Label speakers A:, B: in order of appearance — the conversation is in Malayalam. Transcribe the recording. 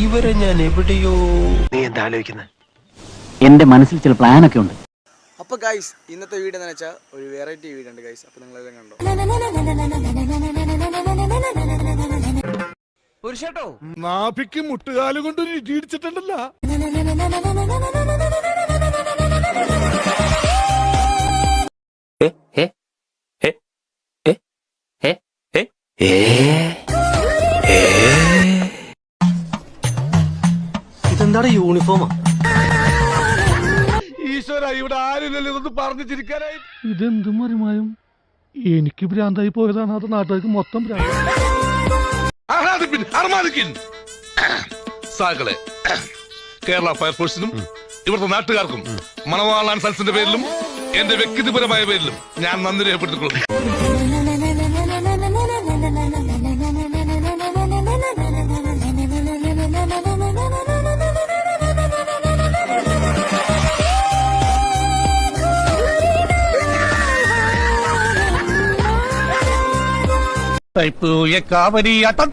A: ഇവരെ ഞാൻ എവിടെയോ. നീ എന്താ ആലോചിക്കുന്നത്?
B: എന്റെ മനസ്സിൽ ചില പ്ലാനൊക്കെ ഉണ്ട്.
C: അപ്പോൾ ഗൈസ് ഇന്നത്തെ വീഡിയോ എന്ന് വെച്ചാൽ ഒരു വെറൈറ്റി വീഡിയോ ഉണ്ട് ഗൈസ്. അപ്പോൾ നിങ്ങളെല്ലാം കണ്ടോ.
A: പുരുഷേട്ടോ,
D: നാഭിക്ക് മുട്ടുകാല് കൊണ്ട് ഇടിച്ചിട്ടുണ്ടല്ലോ.
A: ഇതെന്താണ് യൂണിഫോമാ?
D: ഈശ്വര, ഇവിടെ ആരില്ലല്ലോ ഇതൊന്ന് പറഞ്ഞു ചിരിക്കാനായി.
E: ഇതെന്തും മറിമായും എനിക്ക് ഭ്രാന്തായി പോയതാണ്. അത് നാട്ടുകാർക്ക് മൊത്തം
D: സാകളെ കേരള ഫയർഫോഴ്സിനും ഇവിടുത്തെ നാട്ടുകാർക്കും മണവാളാൻ സൽസിന്റെ പേരിലും എന്റെ വ്യക്തിപരമായ പേരിലും ഞാൻ നന്ദി രേഖപ്പെടുത്തിക്കൊള്ളുന്നു.
E: കാവരിയാട്ടം